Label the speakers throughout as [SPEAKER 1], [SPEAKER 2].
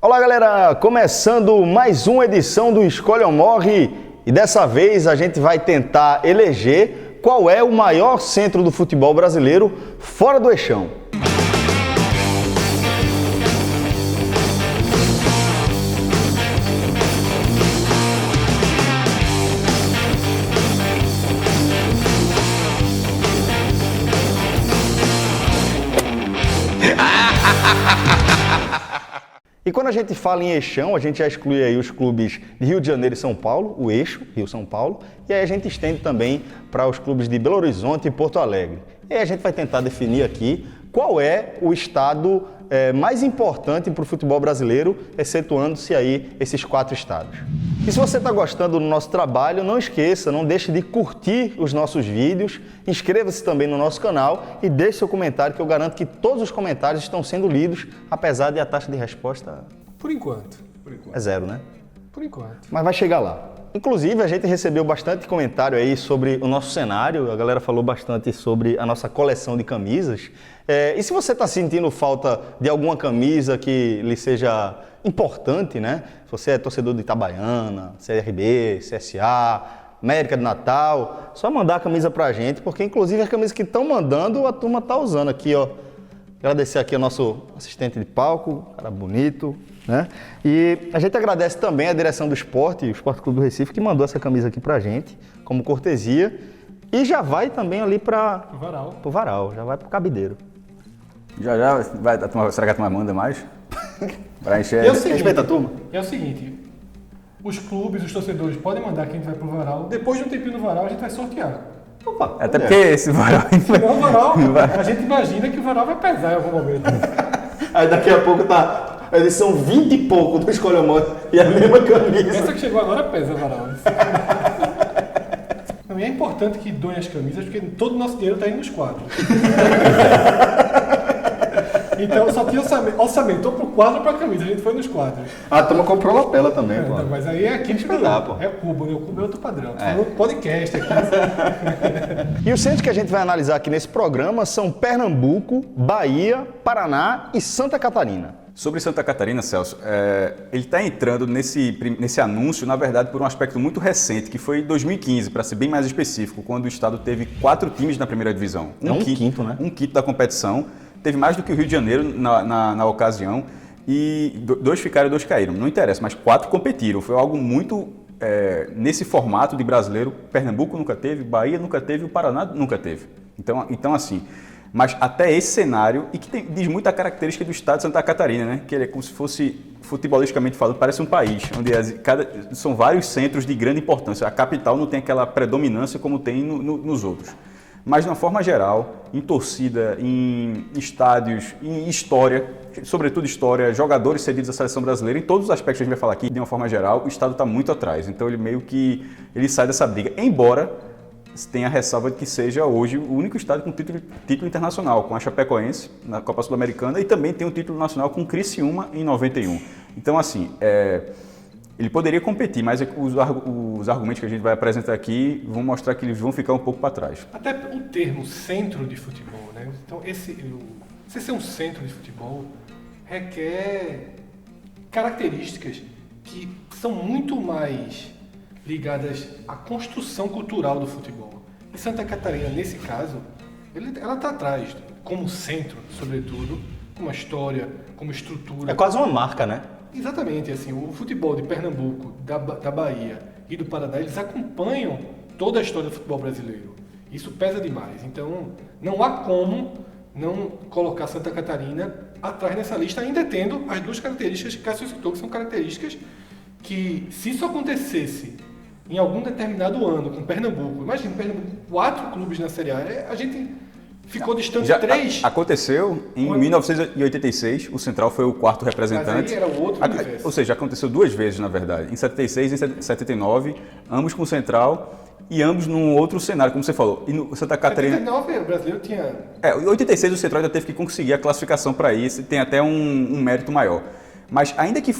[SPEAKER 1] Olá galera, começando mais uma edição do Escolhe ou Morre e dessa vez a gente vai tentar eleger qual é o maior centro do futebol brasileiro fora do eixão. E quando a gente fala em eixão, a gente já exclui aí os clubes de Rio de Janeiro e São Paulo, o eixo, Rio-São Paulo, e aí a gente estende também para os clubes de Belo Horizonte e Porto Alegre. E aí a gente vai tentar definir aqui qual é o estado mais importante para o futebol brasileiro, excetuando-se aí esses 4 estados. E se você está gostando do nosso trabalho, não esqueça, não deixe de curtir os nossos vídeos, inscreva-se também no nosso canal e deixe seu comentário, que eu garanto que todos os comentários estão sendo lidos, apesar de a taxa de resposta...
[SPEAKER 2] Por enquanto.
[SPEAKER 1] É 0, né?
[SPEAKER 2] Por enquanto.
[SPEAKER 1] Mas vai chegar lá. Inclusive, a gente recebeu bastante comentário aí sobre o nosso cenário, a galera falou bastante sobre a nossa coleção de camisas. E se você está sentindo falta de alguma camisa que lhe seja importante, né? Se você é torcedor de Itabaiana, CRB, CSA, América de Natal, só mandar a camisa pra gente, porque inclusive as camisas que estão mandando, a turma tá usando aqui, ó. Agradecer aqui ao nosso assistente de palco, cara bonito, né? E a gente agradece também a direção do esporte, o Esporte Clube do Recife, que mandou essa camisa aqui pra gente, como cortesia. E já vai também ali para o varal, já vai pro cabideiro.
[SPEAKER 3] Já vai, será que a turma manda mais? Pra encher.
[SPEAKER 1] Respeita a turma.
[SPEAKER 2] É o seguinte, os clubes, os torcedores podem mandar quem vai pro varal. Depois de um tempinho no varal, a gente vai sortear.
[SPEAKER 1] Opa,
[SPEAKER 3] até porque esse varal...
[SPEAKER 2] Não, o varal, a gente imagina que o varal vai pesar em algum momento.
[SPEAKER 1] Aí daqui a pouco tá a edição 20 e pouco do Escolhe ou Morre e a mesma camisa.
[SPEAKER 2] Essa que chegou agora pesa, varal. E é importante que doem as camisas, porque todo o nosso dinheiro está indo nos quadros. Então só tinha orçamento ou pro quadro ou pra camisa, a gente foi nos quadros.
[SPEAKER 1] A turma comprou lapela também, pô.
[SPEAKER 2] Então, mas aí é aqui que
[SPEAKER 1] dá, pô.
[SPEAKER 2] É o cubo, né? O cubo é outro padrão. No podcast aqui.
[SPEAKER 1] E os centros que a gente vai analisar aqui nesse programa são Pernambuco, Bahia, Paraná e Santa Catarina.
[SPEAKER 3] Sobre Santa Catarina, Celso, ele está entrando nesse anúncio, na verdade, por um aspecto muito recente, que foi em 2015, para ser bem mais específico, quando o estado teve 4 times na primeira divisão.
[SPEAKER 1] Um quinto, né?
[SPEAKER 3] Um quinto da competição. Teve mais do que o Rio de Janeiro na ocasião. E 2 ficaram e 2 caíram. Não interessa, mas 4 competiram. Foi algo muito... nesse formato de brasileiro, Pernambuco nunca teve, Bahia nunca teve, o Paraná nunca teve. Então assim... Mas até esse cenário, e que diz muita característica do estado de Santa Catarina, né? Que ele é como se fosse, futebolisticamente falando, parece um país, onde são vários centros de grande importância. A capital não tem aquela predominância como tem nos outros. Mas, de uma forma geral, em torcida, em estádios, em história, sobretudo história, jogadores cedidos à seleção brasileira, em todos os aspectos que a gente vai falar aqui, de uma forma geral, o estado está muito atrás. Então, ele meio que sai dessa briga, embora... tem a ressalva de que seja hoje o único estado com título internacional, com a Chapecoense na Copa Sul-Americana e também tem um título nacional com o Criciúma em 91. Então, assim, ele poderia competir, mas os argumentos que a gente vai apresentar aqui vão mostrar que eles vão ficar um pouco para trás.
[SPEAKER 2] Até o termo centro de futebol, né? Então, você ser um centro de futebol requer características que são muito mais ligadas à construção cultural do futebol. E Santa Catarina, nesse caso, ela está atrás, como centro, sobretudo, como história, como estrutura.
[SPEAKER 1] É quase uma marca, né?
[SPEAKER 2] Exatamente, assim, o futebol de Pernambuco, da Bahia e do Paraná, eles acompanham toda a história do futebol brasileiro. Isso pesa demais. Então, não há como não colocar Santa Catarina atrás nessa lista, ainda tendo as 2 características que Cássio citou, que são características que, se isso acontecesse em algum determinado ano, com Pernambuco, imagina, Pernambuco, 4 clubes na Série A, a gente ficou distante de 3.
[SPEAKER 3] Aconteceu em 1986, o Central foi o 4º representante.
[SPEAKER 2] Mas aí era o outro universo.
[SPEAKER 3] Ou seja, aconteceu 2 vezes, na verdade, em 76 e em 79, ambos com o Central e ambos num outro cenário, como você falou. E no Santa Catarina...
[SPEAKER 2] Em 79, o brasileiro tinha...
[SPEAKER 3] Em 86 o Central ainda teve que conseguir a classificação para isso, tem até um mérito maior. Mas ainda que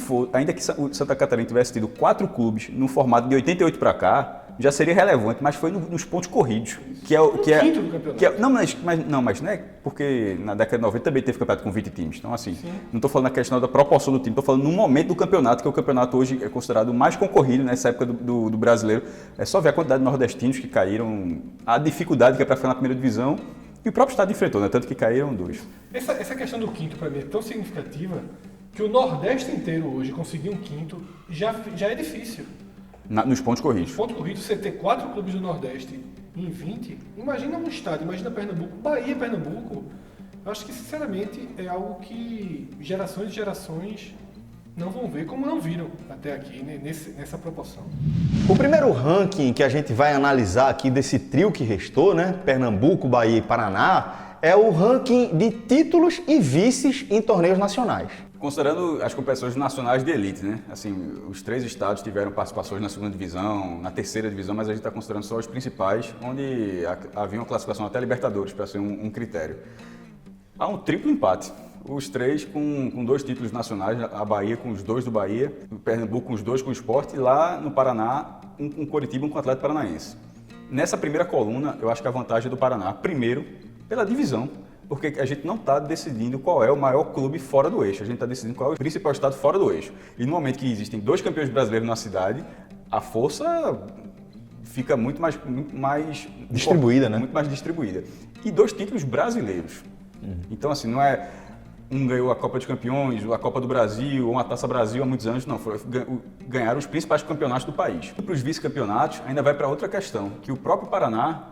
[SPEAKER 3] o Santa Catarina tivesse tido 4 clubes no formato de 88 para cá, já seria relevante, mas foi nos pontos corridos, que é
[SPEAKER 2] quinto do campeonato.
[SPEAKER 3] Mas não é porque na década de 90 também teve campeonato com 20 times. Então, assim, não estou falando na questão da proporção do time, estou falando no momento do campeonato, que o campeonato hoje é considerado o mais concorrido nessa época do brasileiro. É só ver a quantidade de nordestinos que caíram, a dificuldade que é para ficar na primeira divisão, e o próprio estado enfrentou, né? Tanto que caíram 2.
[SPEAKER 2] Essa questão do quinto, para mim, é tão significativa que o Nordeste inteiro hoje conseguir um quinto já é difícil.
[SPEAKER 3] Nos pontos corridos.
[SPEAKER 2] Nos pontos corridos, você ter 4 clubes do Nordeste em 20, imagina um estado, imagina Pernambuco, Bahia e Pernambuco. Eu acho que, sinceramente, é algo que gerações e gerações não vão ver como não viram até aqui, né, nessa proporção.
[SPEAKER 1] O primeiro ranking que a gente vai analisar aqui desse trio que restou, né? Pernambuco, Bahia e Paraná, é o ranking de títulos e vices em torneios nacionais.
[SPEAKER 3] Considerando as competições nacionais de elite, né? Assim, os 3 estados tiveram participações na segunda divisão, na terceira divisão, mas a gente está considerando só os principais, onde havia uma classificação até Libertadores, para ser um critério. Há um triplo empate. Os 3 com 2 títulos nacionais, a Bahia com os 2 do Bahia, o Pernambuco com os 2 com o Sport, e lá no Paraná, um Coritiba com o Atlético Paranaense. Nessa primeira coluna, eu acho que a vantagem é do Paraná, primeiro, pela divisão, porque a gente não está decidindo qual é o maior clube fora do eixo, a gente está decidindo qual é o principal estado fora do eixo. E no momento que existem 2 campeões brasileiros na cidade, a força fica muito mais
[SPEAKER 1] distribuída, né?
[SPEAKER 3] Muito mais distribuída. E 2 títulos brasileiros. Então, assim, não é um ganhou a Copa dos Campeões, a Copa do Brasil, ou uma Taça Brasil há muitos anos, não. Ganharam os principais campeonatos do país. E para os vice-campeonatos, ainda vai para outra questão, que o próprio Paraná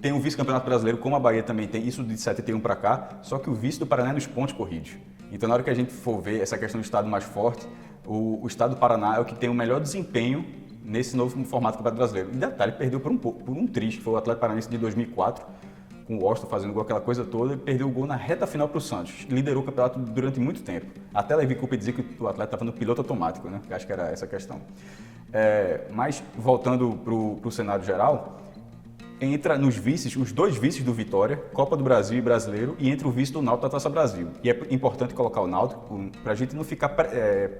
[SPEAKER 3] tem um vice-campeonato brasileiro, como a Bahia também tem, isso de 71 para cá, só que o vice do Paraná é nos pontos corridos. Então, na hora que a gente for ver essa questão do estado mais forte, o estado do Paraná é o que tem o melhor desempenho nesse novo formato do Campeonato Brasileiro. E detalhe, perdeu por um triz, que foi o Atlético Paranaense de 2004, com o Washington fazendo gol, aquela coisa toda, e perdeu o gol na reta final para o Santos. Liderou o campeonato durante muito tempo. Até Levi Coupe dizia que o atleta estava no piloto automático, né? Eu acho que era essa a questão. Mas, voltando para o cenário geral, entra nos vices, os 2 vices do Vitória, Copa do Brasil e Brasileiro, e entra o vice do Náutico da Taça Brasil. E é importante colocar o Náutico para a gente não ficar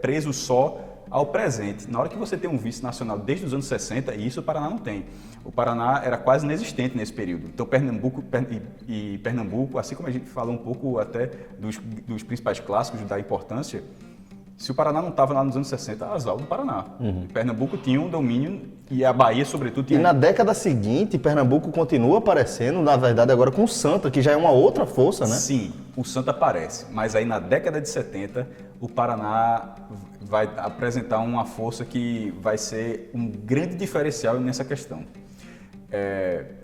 [SPEAKER 3] preso só ao presente. Na hora que você tem um vice nacional desde os anos 60, e isso o Paraná não tem. O Paraná era quase inexistente nesse período. Então, Pernambuco, assim como a gente falou um pouco até dos principais clássicos, da importância, se o Paraná não estava lá nos anos 60, azar do Paraná. Pernambuco tinha um domínio, e a Bahia, sobretudo, tinha...
[SPEAKER 1] E na década seguinte, Pernambuco continua aparecendo, na verdade, agora com o Santa, que já é uma outra força, né?
[SPEAKER 3] Sim, o Santa aparece, mas aí na década de 70, o Paraná vai apresentar uma força que vai ser um grande diferencial nessa questão.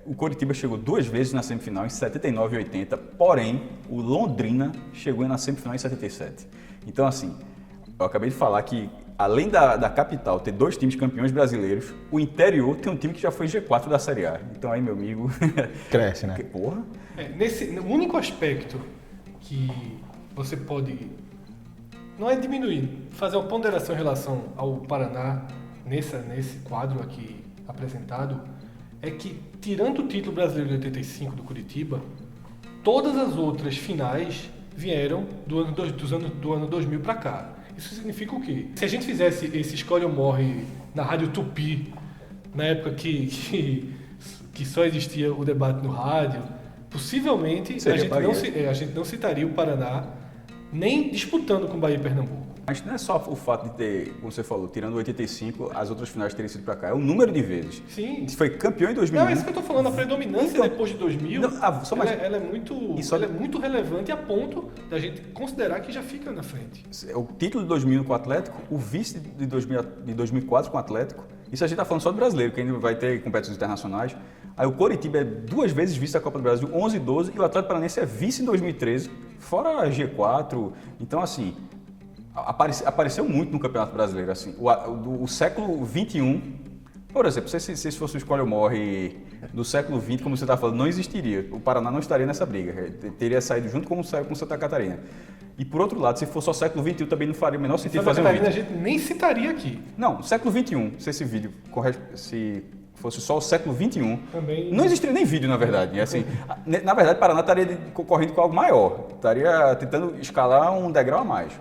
[SPEAKER 3] O Coritiba chegou 2 vezes na semifinal, em 79 e 80, porém, o Londrina chegou na semifinal em 77. Então, assim, eu acabei de falar que, além da capital ter 2 times campeões brasileiros, o interior tem um time que já foi G4 da Série A. Então aí, meu amigo...
[SPEAKER 1] Cresce, né?
[SPEAKER 3] Porra!
[SPEAKER 2] No único aspecto que você pode, não é diminuir, fazer uma ponderação em relação ao Paraná nesse quadro aqui apresentado, é que, tirando o título brasileiro de 85 do Coritiba, todas as outras finais vieram do ano 2000 para cá. Isso significa o quê? Se a gente fizesse esse Escolhe ou Morre na Rádio Tupi, na época que só existia o debate no rádio, possivelmente a gente não citaria o Paraná nem disputando com Bahia e Pernambuco.
[SPEAKER 3] Mas não é só o fato de ter, como você falou, tirando 85, as outras finais terem sido para cá. É o número de vezes.
[SPEAKER 2] Sim.
[SPEAKER 3] Foi campeão em 2001.
[SPEAKER 2] Não, é isso que eu estou falando. A predominância
[SPEAKER 3] Então,
[SPEAKER 2] depois de 2000, ela é muito relevante a ponto da gente considerar que já fica na frente.
[SPEAKER 3] O título de 2000 com o Atlético, o vice de 2004 com o Atlético. Isso a gente está falando só do brasileiro, que ainda vai ter competições internacionais. Aí o Coritiba é 2 vezes vice da Copa do Brasil, 11 e 12, e o Atlético Paranaense é vice em 2013, fora a G4. Então, assim... Apareceu muito no Campeonato Brasileiro, assim. O século XXI, por exemplo, se fosse o Escolhe ou Morre do século XX, como você está falando, não existiria. O Paraná não estaria nessa briga. Teria saído junto como saiu com Santa Catarina. E por outro lado, se fosse só o século XXI, também não faria o menor sentido fazer um vídeo.
[SPEAKER 2] A gente nem citaria aqui.
[SPEAKER 3] Não, século XXI, se esse vídeo se fosse só o século XXI,
[SPEAKER 2] também...
[SPEAKER 3] não existiria nem vídeo, na verdade. E, assim, na verdade, o Paraná estaria concorrendo com algo maior. Estaria tentando escalar um degrau a mais.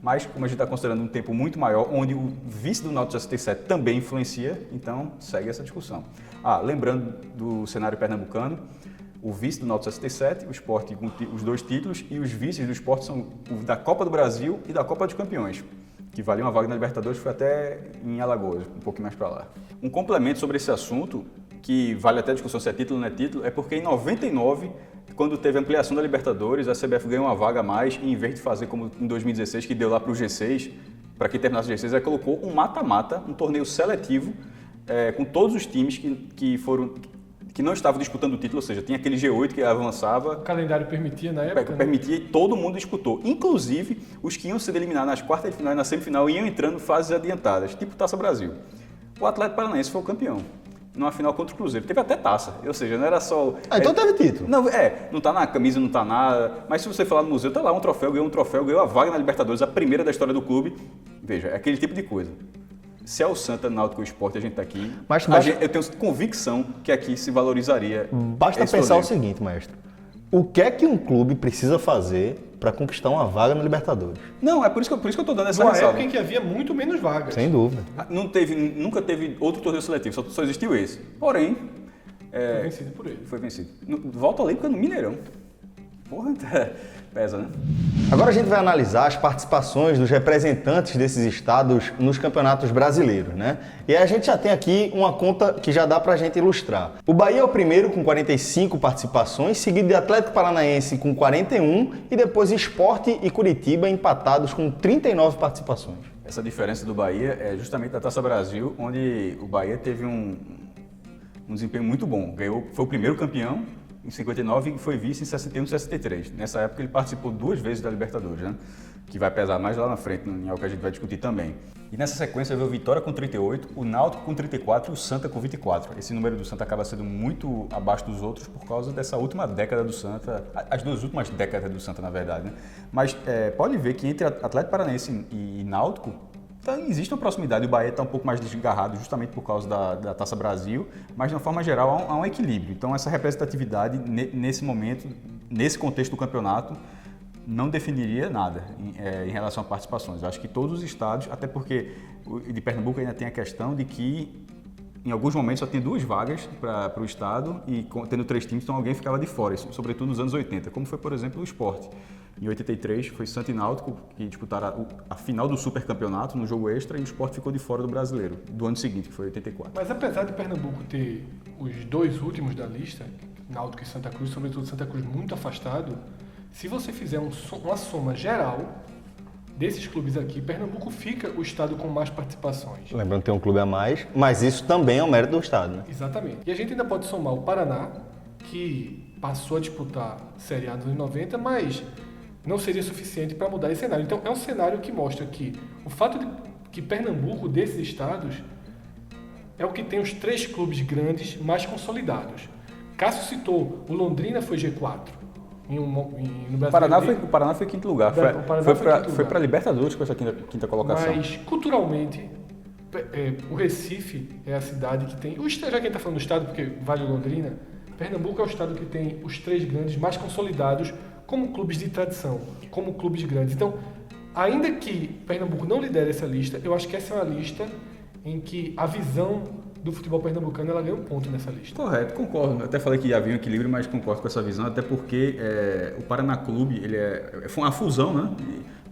[SPEAKER 3] Mas, como a gente está considerando um tempo muito maior, onde o vice do Náutico de 67 também influencia, então segue essa discussão. Lembrando do cenário pernambucano, o vice do Náutico 67, o Sport com os 2 títulos, e os vices do Sport são o da Copa do Brasil e da Copa dos Campeões, que valia uma vaga na Libertadores, foi até em Alagoas, um pouquinho mais para lá. Um complemento sobre esse assunto, que vale até a discussão se é título ou não é título, é porque em 99, quando teve a ampliação da Libertadores, a CBF ganhou uma vaga a mais, e em vez de fazer como em 2016, que deu lá para o G6, para quem terminasse o G6, ela colocou um mata-mata, um torneio seletivo, com todos os times que não estavam disputando o título, ou seja, tinha aquele G8 que avançava.
[SPEAKER 2] O calendário permitia na época?
[SPEAKER 3] Permitia e todo mundo disputou. Inclusive, os que iam ser eliminados nas quartas de final e na semifinal iam entrando fases adiantadas, tipo Taça Brasil. O Atlético Paranaense foi o campeão, numa final contra o Cruzeiro. Teve até taça, ou seja, não era só...
[SPEAKER 1] Então teve título.
[SPEAKER 3] Não tá na camisa, não tá nada, mas se você falar no museu, tá lá um troféu, ganhou a vaga na Libertadores, a primeira da história do clube. Veja, é aquele tipo de coisa. Se é o Santa, Náutico e o Sport, a gente está aqui. Eu tenho convicção que aqui se valorizaria.
[SPEAKER 1] Basta pensar o seguinte, maestro. O que é que um clube precisa fazer para conquistar uma vaga na Libertadores?
[SPEAKER 3] Não, é por isso que eu estou dando essa
[SPEAKER 2] Numa
[SPEAKER 3] ressalva.
[SPEAKER 2] época em que havia muito menos vagas.
[SPEAKER 1] Sem dúvida.
[SPEAKER 3] Nunca teve outro torneio seletivo, só existiu esse. Porém...
[SPEAKER 2] Foi vencido por ele.
[SPEAKER 3] Foi vencido. Volta ali porque é no Mineirão. Porra, pesa, né?
[SPEAKER 1] Agora a gente vai analisar as participações dos representantes desses estados nos campeonatos brasileiros, né? E aí a gente já tem aqui uma conta que já dá pra gente ilustrar. O Bahia é o primeiro com 45 participações, seguido de Atlético Paranaense com 41 e depois Sport e Curitiba empatados com 39 participações.
[SPEAKER 3] Essa diferença do Bahia é justamente da Taça Brasil, onde o Bahia teve um desempenho muito bom. Foi o primeiro campeão em 59 e foi vice em 61 e 63. Nessa época ele participou 2 vezes da Libertadores, né? Que vai pesar mais lá na frente, em algo que a gente vai discutir também. E nessa sequência veio o Vitória com 38, o Náutico com 34 e o Santa com 24. Esse número do Santa acaba sendo muito abaixo dos outros por causa dessa última década do Santa, as 2 últimas décadas do Santa, na verdade, né? Mas pode ver que entre Atlético Paranaense e Náutico, existe uma proximidade, o Bahia está um pouco mais desgarrado justamente por causa da Taça Brasil, mas de uma forma geral há um equilíbrio. Então essa representatividade nesse momento, nesse contexto do campeonato, não definiria nada em relação a participações. Eu acho que todos os estados, até porque de Pernambuco ainda tem a questão de que em alguns momentos só tem 2 vagas para o estado e tendo 3 times, então alguém ficava de fora, sobretudo nos anos 80, como foi, por exemplo, o Sport. Em 83 foi Santa e Náutico que disputaram a final do supercampeonato no jogo extra e o Sport ficou de fora do brasileiro, do ano seguinte, que foi 84.
[SPEAKER 2] Mas apesar de Pernambuco ter os 2 últimos da lista, Náutico e Santa Cruz, sobretudo Santa Cruz muito afastado, se você fizer uma soma geral desses clubes aqui, Pernambuco fica o estado com mais participações.
[SPEAKER 1] Lembrando que tem um clube a mais, mas isso também é um mérito do estado, né?
[SPEAKER 2] Exatamente. E a gente ainda pode somar o Paraná, que passou a disputar Série A nos anos 90, mas não seria suficiente para mudar esse cenário. Então é um cenário que mostra que o fato de que Pernambuco, desses estados, é o que tem os 3 clubes grandes mais consolidados. Cássio citou, o Londrina foi G4. No
[SPEAKER 3] O Paraná foi 5º lugar. Foi para Libertadores com essa quinta colocação.
[SPEAKER 2] Mas, culturalmente, o Recife é a cidade que tem... Já que a gente está falando do estado, porque vale Londrina, Pernambuco é o estado que tem os 3 grandes mais consolidados como clubes de tradição, como clubes grandes. Então, ainda que Pernambuco não lidere essa lista, eu acho que essa é uma lista em que a visão do futebol pernambucano ela ganha um ponto nessa lista.
[SPEAKER 3] Correto, concordo. Eu até falei que havia um equilíbrio, mas concordo com essa visão, até porque o Paraná Clube foi uma fusão, né?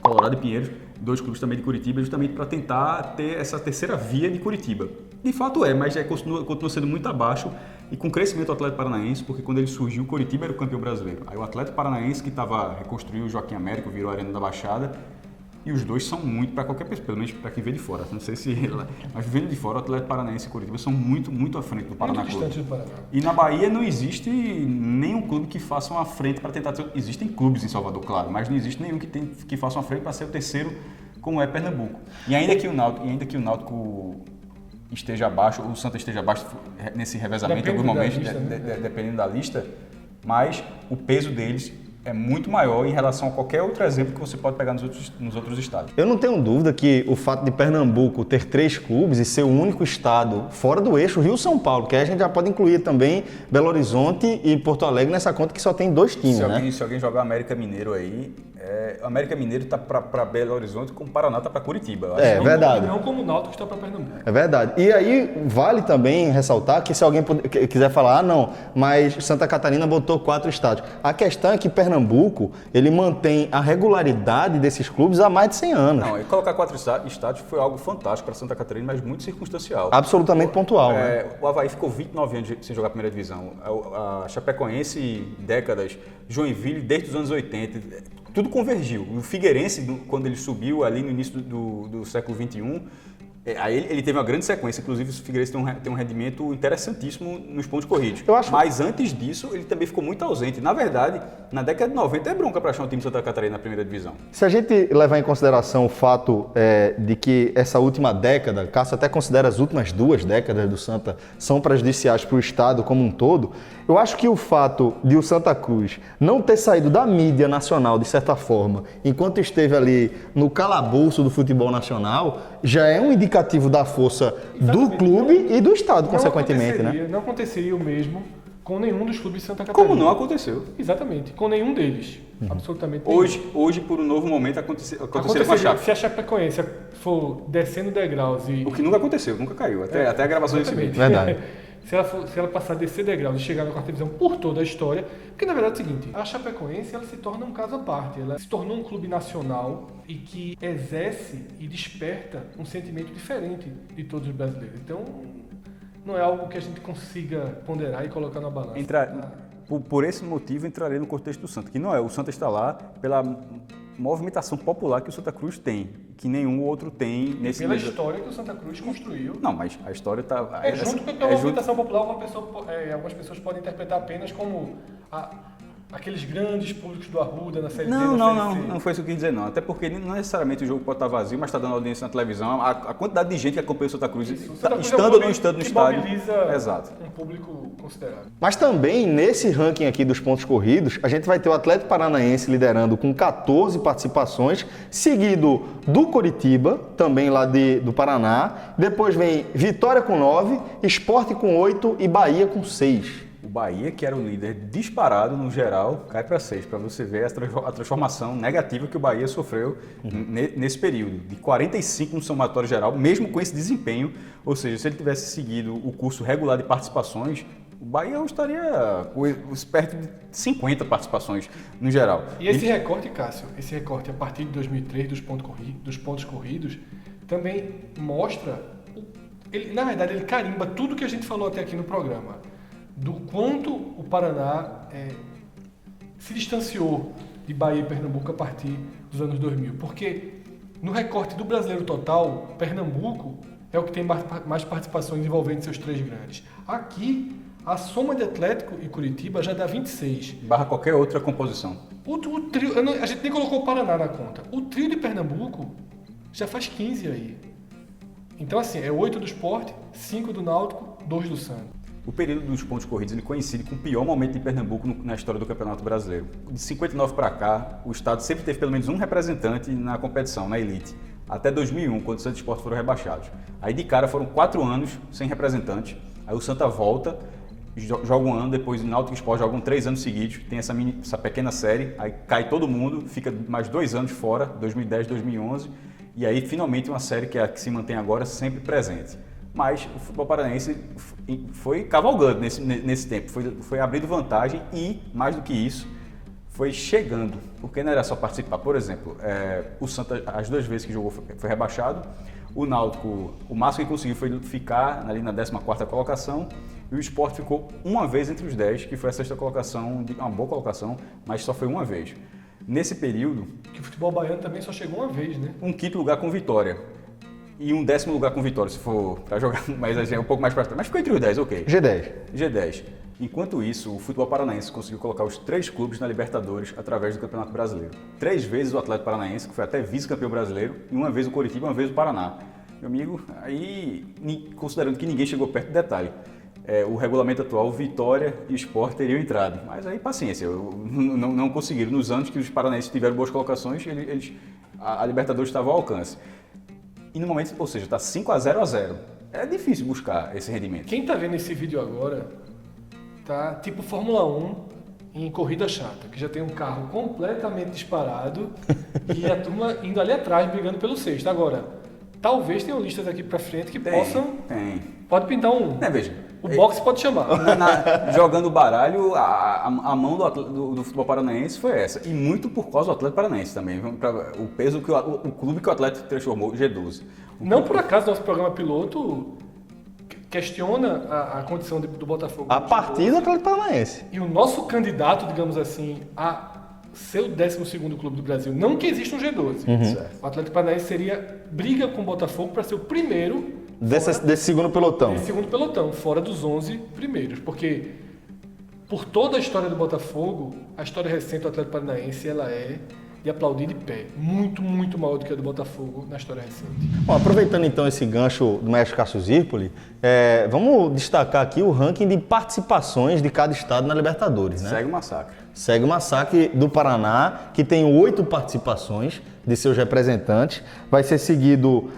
[SPEAKER 3] Colorado e Pinheiros, 2 clubes também de Curitiba, justamente para tentar ter essa terceira via de Curitiba. De fato mas continua sendo muito abaixo e com crescimento do Atlético Paranaense, porque quando ele surgiu, o Curitiba era o campeão brasileiro. Aí o Atlético Paranaense, que reconstruiu o Joaquim Américo, virou a Arena da Baixada, e os 2 são muito, para qualquer pessoa, pelo menos para quem vê de fora, não sei se... Mas vendo de fora, o Atlético Paranaense e Curitiba são muito, muito à frente do Paraná Clube.
[SPEAKER 2] Muito distante do Paraná.
[SPEAKER 3] E na Bahia não existe nenhum clube que faça uma frente para tentar... Existem clubes em Salvador, claro, mas não existe nenhum que faça uma frente para ser o terceiro, como é Pernambuco. E ainda que o Náutico esteja abaixo, ou o Santa esteja abaixo nesse revezamento, em alguns momentos, dependendo da lista, mas o peso deles é muito maior em relação a qualquer outro exemplo que você pode pegar nos outros estados.
[SPEAKER 1] Eu não tenho dúvida que o fato de Pernambuco ter 3 clubes e ser o único estado fora do eixo Rio-São Paulo, que aí a gente já pode incluir também Belo Horizonte e Porto Alegre nessa conta que só tem 2 times,
[SPEAKER 3] Se alguém jogar América Mineiro aí, o América Mineiro está para Belo Horizonte, como o Paraná está para Curitiba. Eu acho.
[SPEAKER 1] É verdade.
[SPEAKER 2] Não como o Náutico está para Pernambuco.
[SPEAKER 1] É verdade. E aí vale também ressaltar que se alguém quiser falar, não, mas Santa Catarina botou 4 estádios. A questão é que Pernambuco, ele mantém a regularidade desses clubes há mais de 100 anos.
[SPEAKER 3] Não, e colocar 4 estádios foi algo fantástico para Santa Catarina, mas muito circunstancial.
[SPEAKER 1] Absolutamente pontual. Né?
[SPEAKER 3] O Avaí ficou 29 anos sem jogar a primeira divisão. A Chapecoense, décadas. Joinville, desde os anos 80. Tudo convergiu. O Figueirense, quando ele subiu ali no início do século XXI, aí ele teve uma grande sequência. Inclusive, o Figueirense tem um rendimento interessantíssimo nos pontos corridos. Mas antes disso, ele também ficou muito ausente. Na verdade, na década de 90 é bronca para achar um time de Santa Catarina na primeira divisão.
[SPEAKER 1] Se a gente levar em consideração o fato de que essa última década, Cássio até considera as últimas 2 décadas do Santa, são prejudiciais para o estado como um todo, eu acho que o fato de o Santa Cruz não ter saído da mídia nacional, de certa forma, enquanto esteve ali no calabouço do futebol nacional, já é um indicativo da força do clube e do estado, consequentemente, né?
[SPEAKER 2] Não aconteceria o mesmo com nenhum dos clubes de Santa Catarina.
[SPEAKER 3] Como não aconteceu.
[SPEAKER 2] Exatamente, com nenhum deles. Absolutamente nenhum.
[SPEAKER 3] Hoje, por um novo momento, aconteceria com a Chape.
[SPEAKER 2] Se a Chapecoense for descendo degraus e...
[SPEAKER 3] O que nunca aconteceu, nunca caiu. Até a gravação desse vídeo.
[SPEAKER 1] Verdade.
[SPEAKER 2] Se ela passar a descer degraus e chegar na quarta divisão por toda a história, porque na verdade é o seguinte, a Chapecoense ela se torna um caso à parte, ela se tornou um clube nacional e que exerce e desperta um sentimento diferente de todos os brasileiros. Então, não é algo que a gente consiga ponderar e colocar na balança.
[SPEAKER 3] Por esse motivo, entrarei no contexto do Santa, que não é. O Santa está lá pela movimentação popular que o Santa Cruz tem, que nenhum outro tem nesse
[SPEAKER 2] pela história que o Santa Cruz construiu.
[SPEAKER 3] Não, mas a história está...
[SPEAKER 2] Junto com a movimentação popular, algumas pessoas podem interpretar apenas como aqueles grandes públicos do Arruda na Série D,
[SPEAKER 3] não foi isso que eu quis dizer, não. Até porque não necessariamente o jogo pode estar vazio, mas está dando audiência na televisão. A quantidade de gente que acompanha o Santa Cruz, estando ou não estando no estádio,
[SPEAKER 2] exato, um público considerável.
[SPEAKER 1] Mas também, nesse ranking aqui dos pontos corridos, a gente vai ter o Atlético Paranaense liderando com 14 participações, seguido do Coritiba, também lá do Paraná. Depois vem Vitória com 9, Sport com 8 e Bahia com 6.
[SPEAKER 3] O Bahia, que era o líder disparado no geral, cai para 6, para você ver a transformação negativa que o Bahia sofreu nesse período. De 45 no somatório geral, mesmo com esse desempenho, ou seja, se ele tivesse seguido o curso regular de participações, o Bahia estaria perto de 50 participações no geral.
[SPEAKER 2] E esse recorte, Cássio, a partir de 2003 dos pontos corridos, também mostra, na verdade ele carimba tudo que a gente falou até aqui no programa, do quanto o Paraná se distanciou de Bahia e Pernambuco a partir dos anos 2000. Porque no recorte do brasileiro total, Pernambuco é o que tem mais participações envolvendo seus 3 grandes. Aqui, a soma de Atlético e Curitiba já dá 26.
[SPEAKER 3] Barra qualquer outra composição.
[SPEAKER 2] O trio, a gente nem colocou o Paraná na conta. O trio de Pernambuco já faz 15 aí. Então, assim, é 8 do Sport, 5 do Náutico, 2 do Santa.
[SPEAKER 3] O período dos pontos corridos ele coincide com o pior momento de Pernambuco na história do Campeonato Brasileiro. De 59 para cá, o estado sempre teve pelo menos um representante na competição, na elite. Até 2001, quando o Santa e o Sport foram rebaixados. Aí de cara foram 4 anos sem representante. Aí o Santa volta, joga um ano, depois o Náutico e o Sport jogam 3 anos seguidos. Tem essa pequena série, aí cai todo mundo, fica mais 2 anos fora, 2010, 2011. E aí finalmente uma série que é a que se mantém agora sempre presente. Mas o futebol paranaense foi cavalgando nesse tempo, foi abrindo vantagem e, mais do que isso, foi chegando, porque não era só participar. Por exemplo, o Santa, as 2 vezes que jogou, foi rebaixado, o Náutico, o máximo que conseguiu foi ficar ali na 14ª colocação, e o Sport ficou uma vez entre os 10, que foi a 6ª colocação, uma boa colocação, mas só foi uma vez. Nesse período...
[SPEAKER 2] Que o futebol baiano também só chegou uma vez, né?
[SPEAKER 3] Um 5º lugar com vitória. E um 10º lugar com vitória, se for para jogar mais um pouco mais para trás. Mas ficou entre os 10, ok. G10. Enquanto isso, o futebol paranaense conseguiu colocar os 3 clubes na Libertadores através do Campeonato Brasileiro. 3 vezes o Atlético Paranaense, que foi até vice-campeão brasileiro, e uma vez o Coritiba e uma vez o Paraná. Meu amigo, aí, considerando que ninguém chegou perto do detalhe, o regulamento atual, Vitória e Sport teriam entrado. Mas aí, paciência, não conseguiram. Nos anos que os paranaenses tiveram boas colocações, a Libertadores estava ao alcance. E no momento, ou seja, está 5-0. É difícil buscar esse rendimento.
[SPEAKER 2] Quem está vendo esse vídeo agora, tá tipo Fórmula 1 em corrida chata, que já tem um carro completamente disparado e a turma indo ali atrás, brigando pelo sexto. Agora, talvez tenham listas aqui pra frente que possam... Pode pintar um.
[SPEAKER 3] Veja.
[SPEAKER 2] O boxe pode chamar.
[SPEAKER 3] Jogando baralho, a mão do futebol paranaense foi essa. E muito por causa do Atlético Paranaense também. O peso que o clube que o Atlético transformou, G12.
[SPEAKER 2] Não por acaso nosso programa piloto questiona a condição do Botafogo.
[SPEAKER 1] A partir do Atlético Paranaense.
[SPEAKER 2] E o nosso candidato, digamos assim, a ser o 12º clube do Brasil, não que exista um G12. O Atlético Paranaense seria briga com o Botafogo para ser o primeiro
[SPEAKER 1] desse segundo pelotão.
[SPEAKER 2] Desse segundo pelotão, fora dos 11 primeiros. Porque por toda a história do Botafogo, a história recente do Atlético Paranaense, ela é de aplaudir de pé. Muito, muito maior do que a do Botafogo na história recente.
[SPEAKER 1] Bom, aproveitando então esse gancho do Mestre Cássio Zirpoli, vamos destacar aqui o ranking de participações de cada estado na Libertadores, né?
[SPEAKER 3] Segue o massacre.
[SPEAKER 1] Segue o massacre do Paraná, que tem 8 participações de seus representantes. Vai ser seguido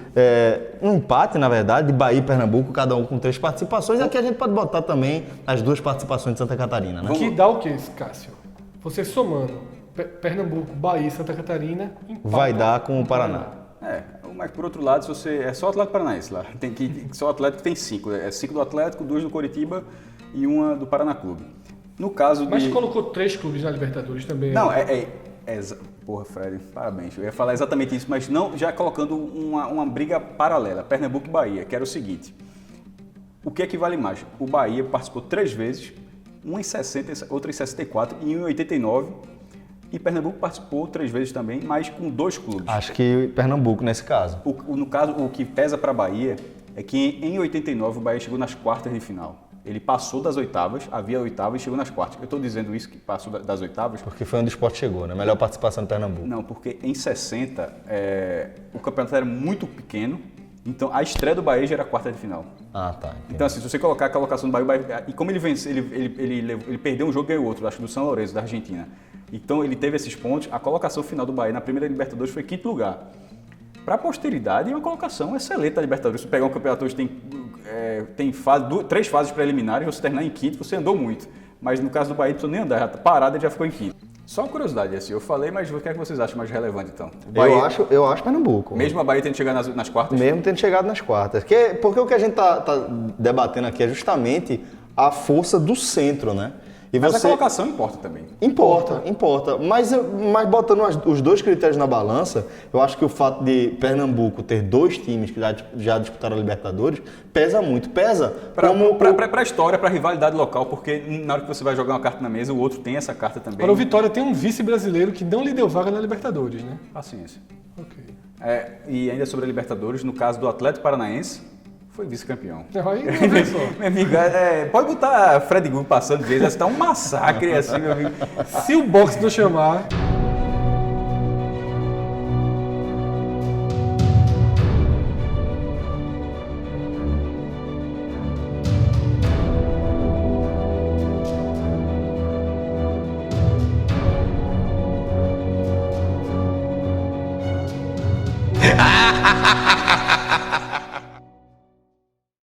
[SPEAKER 1] um empate, na verdade, de Bahia e Pernambuco, cada um com 3 participações. Aqui a gente pode botar também as 2 participações de Santa Catarina, né?
[SPEAKER 2] Que dá o que, Cássio? Você somando Pernambuco, Bahia e Santa Catarina, empata
[SPEAKER 1] vai dar com o Paraná.
[SPEAKER 3] Mas por outro lado, se você é só o Atlético Paranaense lá. Só o Atlético tem 5. 5 do Atlético, 2 do Coritiba e 1 do Paraná Clube. No caso
[SPEAKER 2] Mas colocou 3 clubes na Libertadores também.
[SPEAKER 3] Não, porra, Fred, parabéns. Eu ia falar exatamente isso, mas não já colocando uma briga paralela, Pernambuco e Bahia, que era o seguinte. O que vale mais? O Bahia participou 3 vezes, uma em 60, outra em 64 e uma em 89. E Pernambuco participou 3 vezes também, mas com 2 clubes.
[SPEAKER 1] Acho que Pernambuco nesse caso.
[SPEAKER 3] No caso, o que pesa para a Bahia é que em 89 o Bahia chegou nas quartas de final. Ele passou das oitavas, havia oitavas e chegou nas quartas. Eu estou dizendo isso, que passou das oitavas...
[SPEAKER 1] Porque foi onde o esporte chegou, né? Melhor participação do Pernambuco.
[SPEAKER 3] Não, porque em 60 o campeonato era muito pequeno, então a estreia do Bahia já era a quarta de final.
[SPEAKER 1] Ah, tá. Entendi.
[SPEAKER 3] Então, assim, se você colocar a colocação do Bahia... E como ele vence, ele perdeu um jogo e ganhou outro, acho que do São Lourenço, da Argentina. Então ele teve esses pontos, a colocação final do Bahia na primeira Libertadores foi 5º lugar. Para a posteridade, é uma colocação excelente da Libertadores. Se você pegar um campeonato hoje, tem 3 fases preliminares, você terminar em 5º, você andou muito. Mas no caso do Bahia, não precisou nem andar, parada ele já ficou em 5º. Só uma curiosidade, assim, eu falei, mas o que é que vocês acham mais relevante, então?
[SPEAKER 1] Bahia, eu acho Pernambuco.
[SPEAKER 3] Mesmo a Bahia tendo chegado nas quartas?
[SPEAKER 1] Mesmo tendo chegado nas quartas. Porque o que a gente tá debatendo aqui é justamente a força do centro, né?
[SPEAKER 3] Mas a colocação importa também.
[SPEAKER 1] Importa. Mas botando os 2 critérios na balança, eu acho que o fato de Pernambuco ter 2 times que já disputaram a Libertadores pesa muito. Pesa
[SPEAKER 3] para a história, para a rivalidade local, porque na hora que você vai jogar uma carta na mesa, o outro tem essa carta também.
[SPEAKER 2] Agora o Vitória tem um vice brasileiro que não lhe deu vaga na Libertadores, né?
[SPEAKER 3] Paciência.
[SPEAKER 2] Ok.
[SPEAKER 3] E ainda sobre a Libertadores, no caso do Atlético Paranaense, foi vice-campeão.
[SPEAKER 2] Aí não vê só.
[SPEAKER 3] Meu amigo, pode botar Fred Gu passando de vez, vai estar um massacre assim, meu amigo.
[SPEAKER 2] Se o boxe não chamar...